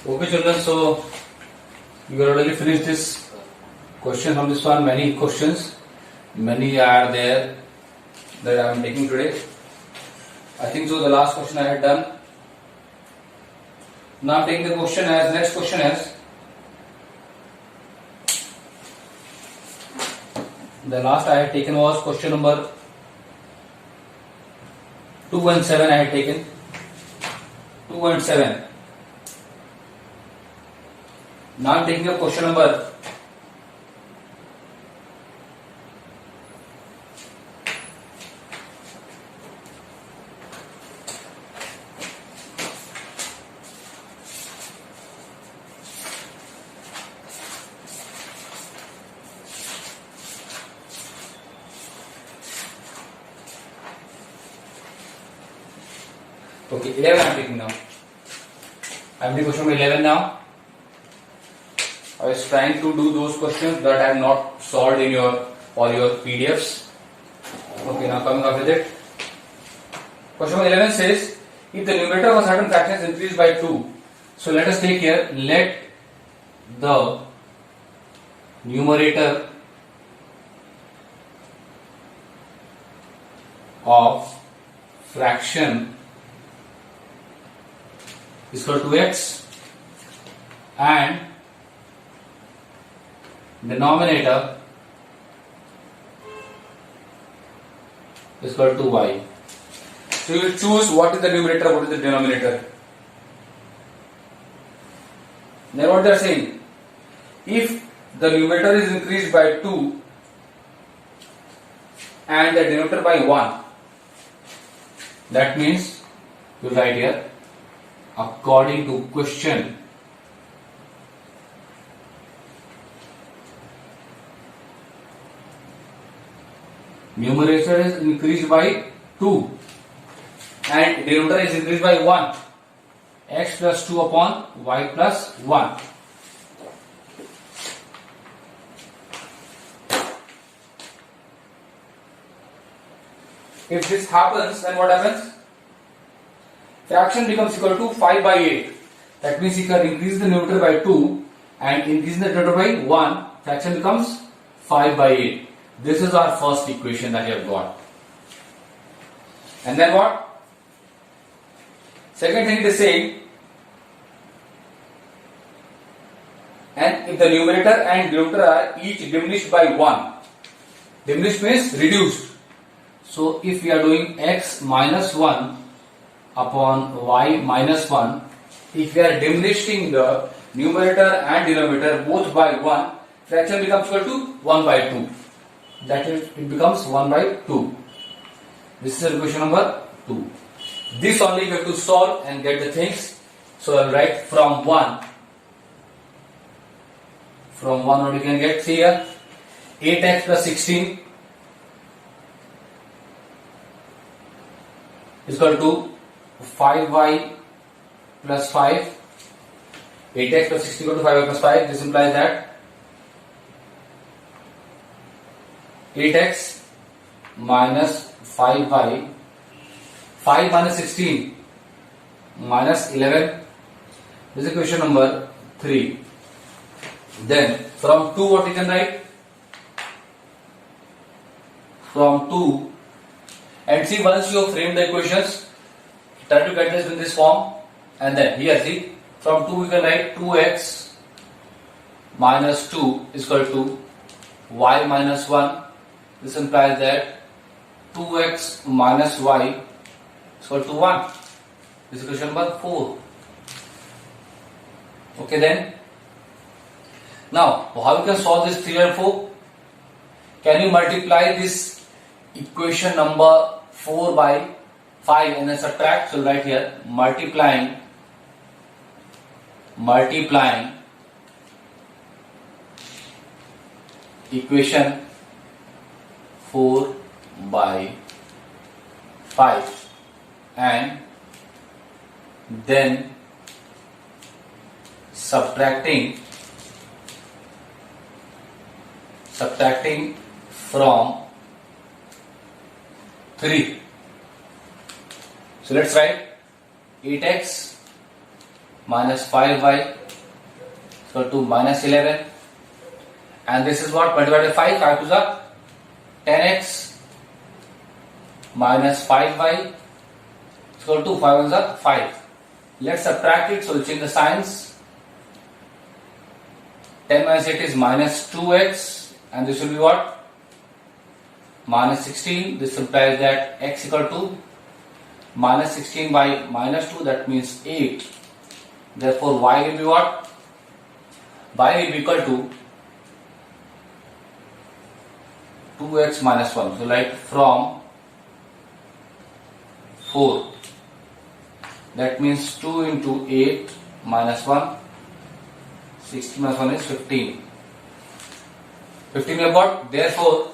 Okay, children, so you already finished this question from this one. Many questions, many are there that I am taking today. I think so. The last question I had done. Now I'm taking the question as next question as the last I had taken was question number 2 and 7. I had taken 2 and 7. Now I'm taking up question number 11 I'm taking now. I'm taking question number 11 now. I was trying to do those questions that I have not solved in your PDFs. Okay, now coming up with it. Question number 11 says, if the numerator of a certain fraction is increased by 2, so let us take here, let the numerator of fraction is equal to x and denominator is equal to y. So you will choose what is the numerator, what is the denominator. Then what they are saying, if the numerator is increased by 2 and the denominator by 1, that means you write here, according to question, numerator is increased by 2 and denominator is increased by 1. X plus 2 upon y plus 1. If this happens, then what happens? Fraction becomes equal to 5 by 8. That means you can increase the numerator by 2 and increase the denominator by 1. Fraction becomes 5 by 8. This is our first equation that you have got. And then what? Second thing it is saying, and if the numerator and denominator are each diminished by 1, diminished means reduced. So if we are doing x minus 1 upon y minus 1, if we are diminishing the numerator and denominator both by 1, fraction becomes equal to 1 by 2. That is, it becomes 1 by 2. This is equation number 2. This only you have to solve and get the things. So I will write from 1. From 1 what you can get here, 8x plus 16 is equal to 5y plus 5. 8x plus 16 equal to 5y plus 5. This implies that 8x minus 5y, 5 minus 16 minus 11. This is equation number 3. Then from 2 what you can write? From 2, and see, once you have framed the equations, try to get this in this form, and then here see, from 2 we can write 2x minus 2 is equal to y minus 1. This implies that 2x minus y is equal to 1. This is equation number 4. Okay, then now how you can solve this 3 and 4? Can you multiply this equation number 4 by 5 and then subtract? So write here, multiplying equation 4 by 5 and then subtracting from 3. So let's write 8x minus 5y equal to minus 11, and this is what multiplied by 5, 5 to the 10x minus 5y equal to 5 on the 5. Let's subtract it, so we'll change the signs. 10 minus 8 is minus 2x, and this will be what? Minus 16. This implies that x equal to minus 16 by minus 2, that means 8. Therefore, y will be what? Y will be equal to 2x minus 1. So, like from 4. That means 2 into 8 minus 1. 16 minus 1 is 15. 15 we have got. Therefore,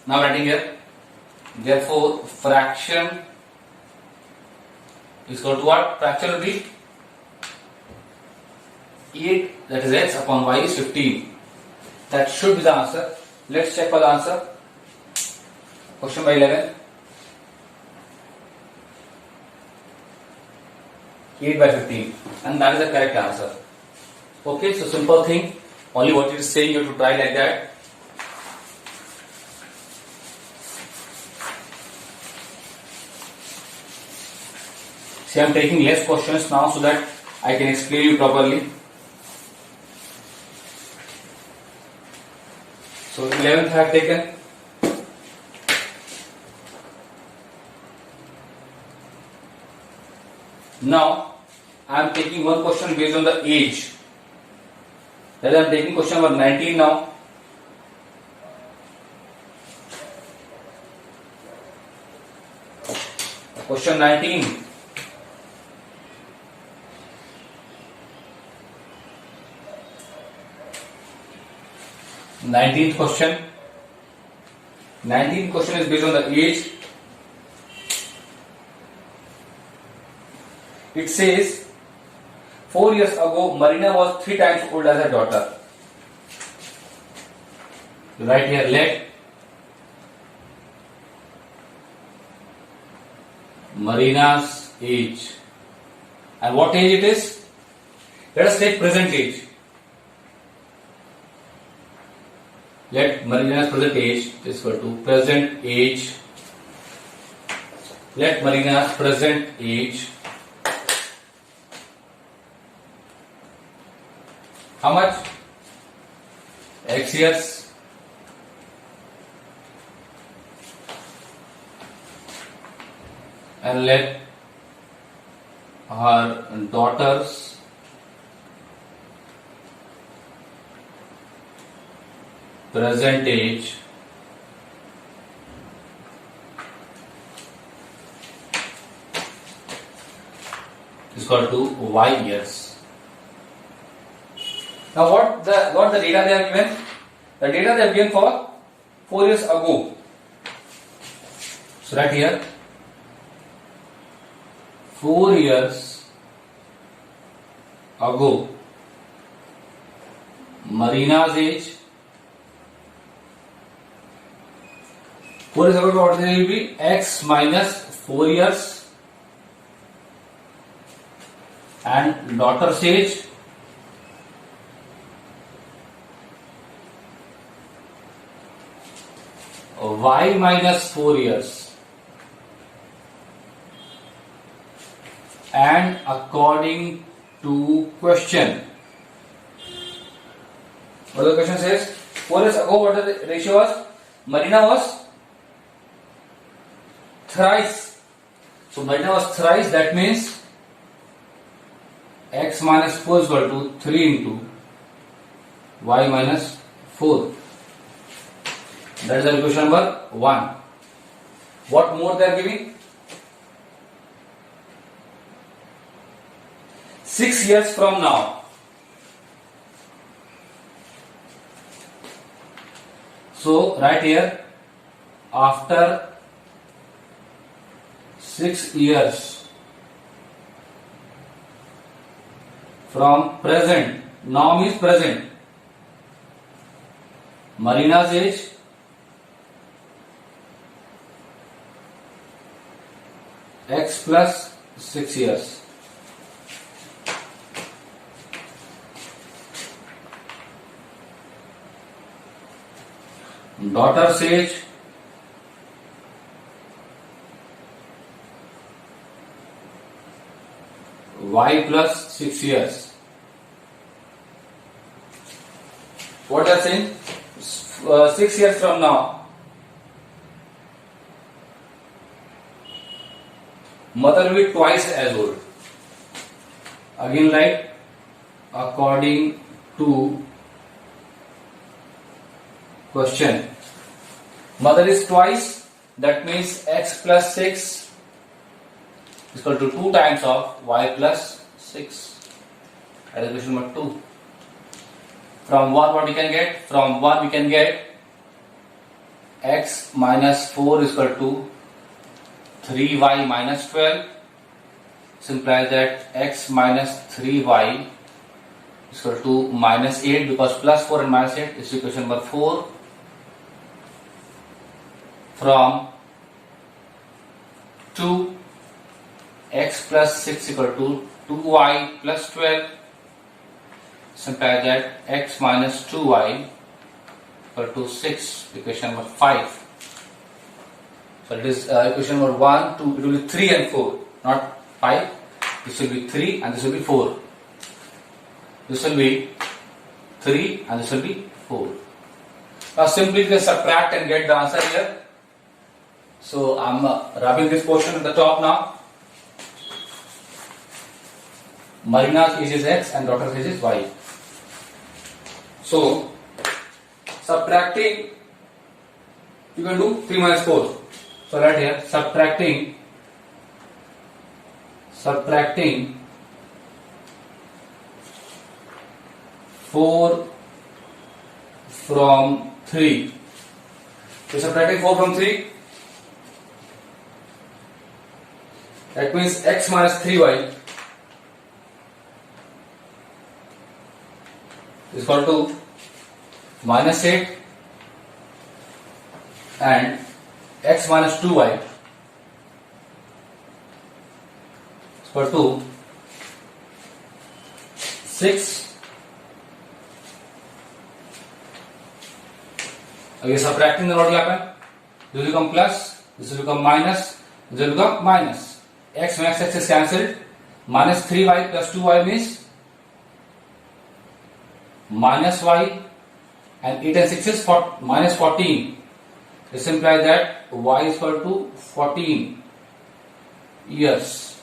now writing here. Therefore, fraction is equal to what? Fraction will be 8, that is x upon y is 15. That should be the answer. Let's check for the answer. Question number 11. 8 by 15, and that is the correct answer. Okay, so simple thing. Only what it is saying, you have to try like that. See, I am taking less questions now so that I can explain you properly. So 11th I have taken. Now I am taking one question based on the age. That I am taking question number 19 now. Question 19. Nineteenth question. 19th question is based on the age. It says 4 years ago Marina was 3 times old as her daughter. Right here, let Marina's age. And what age it is? Let us take present age. Let Marina's present age is equal to present age. Let Marina's present age. How much? X years. And let her daughter's present age is equal to y years. Now what the data they have given? The data they have given for 4 years ago. So right here, 4 years ago, Marina's age. 4 years ago, what will be? X minus 4 years, and daughter's age. Y minus 4 years, and according to question, what the question says? 4 years ago, what the ratio was? Marina was thrice. So Marina was thrice. That means x minus 4 is equal to 3 into y minus 4. That is the question number 1. What more they are giving? 6 years from now. So right here, after 6 years from present, now means present, Marina's age x plus 6 years. daughter's age y plus 6 years. What they are saying? 6 years from now, mother will be twice as old. Again, like according to question, mother is twice, that means x plus 6 is equal to 2 times of y plus 6. That is question number 2. From 1 what we can get? From 1 we can get x minus 4 is equal to 3y minus 12. This implies that x minus 3y is equal to minus 8, because plus 4 and minus 8 is equation number 4. From 2, x plus 6 equal to 2y plus 12. This implies that x minus 2y equal to 6, equation number 5. So it is equation number 1, 2, it will be 3 and 4, not 5. This will be 3 and this will be 4. This will be 3 and this will be 4. Now simply just subtract and get the answer here. So I am rubbing this portion at the top now. Marina's age is x and daughter's age is y. So subtracting, you can do 3 minus 4. So right here, subtracting 4 from 3. So subtracting 4 from 3, that means x minus 3y is equal to minus 8 and x minus 2y is equal to 6. Again subtracting, then what will happen? This will become plus, this will become minus, this will become minus. X minus x is cancelled. Minus 3y plus 2y means minus y, and 8 and 6 is minus 14. This implies that y is equal to 14 years.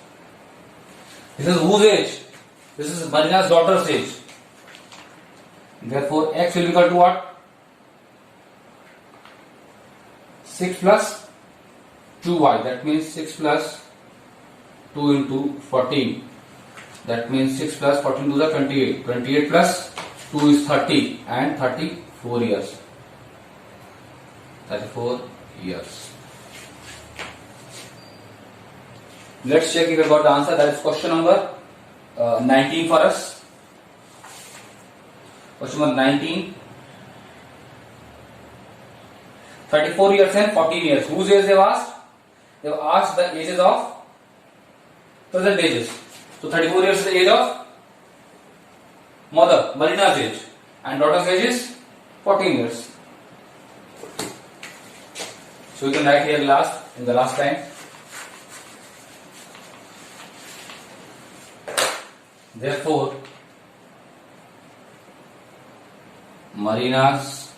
This is whose age? This is Marina's daughter's age. Therefore, x will be equal to what? 6 plus 2y. That means 6 plus 2 into 14. That means 6 plus 14 to the 28. 28 plus 2 is 30 and 34 years. 34 years. Let's check if we got the answer. That is question number 19 for us. Question number 19. 34 years and 14 years. Whose age they have asked? They have asked the ages of present ages. So 34 years is the age of mother, Marina's age, and daughter's age is 14 years. So we can write here last, in the last line. Therefore, Marina's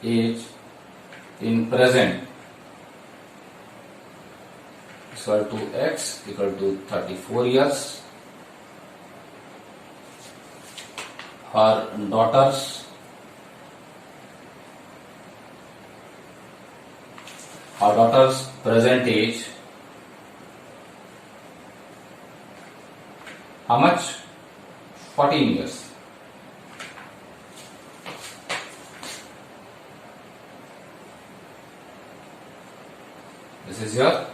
age in present is equal to x equal to 34 years. Her daughter's present age, how much? 14 years. This is your